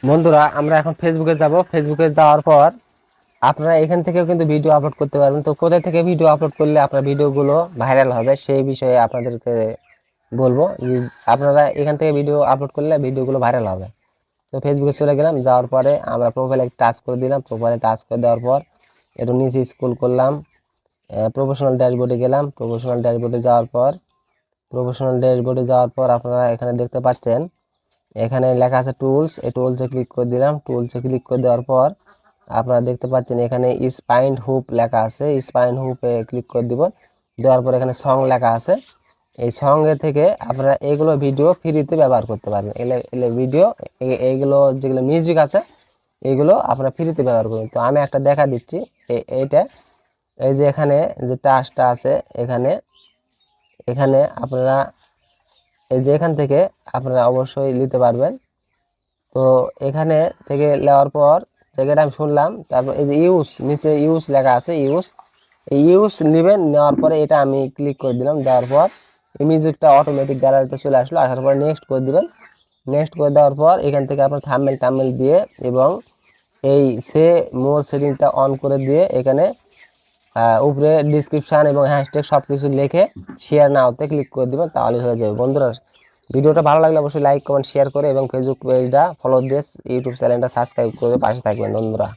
বন্ধুরা আমরা এখন ফেসবুকে যাব। ফেসবুকে যাওয়ার পর আপনারা এখান থেকেও কিন্তু ভিডিও আপলোড করতে পারবেন। তো কোথা থেকে ভিডিও আপলোড করলে আপনার ভিডিওগুলো ভাইরাল হবে সেই বিষয়ে আপনাদেরকে বলবো। আপনারা এখান থেকে ভিডিও আপলোড করলে ভিডিওগুলো ভাইরাল হবে। তো ফেসবুকে চলে গেলাম, যাওয়ার পরে আমরা প্রোফাইলে টাচ করে দিলাম। প্রোফাইলে টাচ করে দেওয়ার পর একটু নিচে স্ক্রল করলাম, প্রফেশনাল ড্যাশবোর্ডে গেলাম। প্রফেশনাল ড্যাশবোর্ডে যাওয়ার পর আপনারা এখানে দেখতে পাচ্ছেন, এখানে লেখা আছে টুলস। এই টুলসে ক্লিক করে দিলাম। টুলসে ক্লিক করে দেওয়ার পর আপনারা দেখতে পাচ্ছেন এখানে স্পাইন হুপ লেখা আছে। স্পাইন হুপে ক্লিক করে দিব। দেওয়ার পর এখানে সং লেখা আছে। এই সঙ্গে থেকে আপনারা এগুলো ভিডিও ফ্রিতে ব্যবহার করতে পারবেন। এগুলো ভিডিও, এইগুলো যেগুলো মিউজিক আছে এগুলো আপনারা ফ্রিতে ব্যবহার করবেন। তো আমি একটা দেখা দিচ্ছি। এইটা, এই যে এখানে যে টাচটা আছে, এখানে এখানে আপনারা এই যে এখান থেকে আপনারা অবশ্যই নিতে পারবেন। তো এখানে থেকে নেওয়ার পর জায়গাটা আমি শুনলাম, তারপর এই যে ইউজ, নিচে ইউজ লেখা আছে, এই ইউজ নেবেন। নেওয়ার পরে এটা আমি ক্লিক করে দিলাম। দেওয়ার পর এই মিউজিকটা অটোমেটিক গ্যালারিতে চলে আসলো। আসার পর নেক্সট করে দিবেন। নেক্সট করে দেওয়ার পর এখান থেকে আপনার থাম্বনেল দিয়ে এবং এই সে মোর সেটিংটা অন করে দিয়ে এখানে উপরে ডিসক্রিপশান এবং হ্যাশট্যাগ সব কিছু লিখে শেয়ার নাওতে ক্লিক করে দেবেন, তাহলে হয়ে যাবে। বন্ধুরা ভিডিওটা ভালো লাগলে অবশ্যই লাইক কমেন্ট শেয়ার করে এবং ফেসবুক পেজটা ফলো দিয়ে ইউটিউব চ্যানেলটা সাবস্ক্রাইব করে পাশে থাকবেন বন্ধুরা।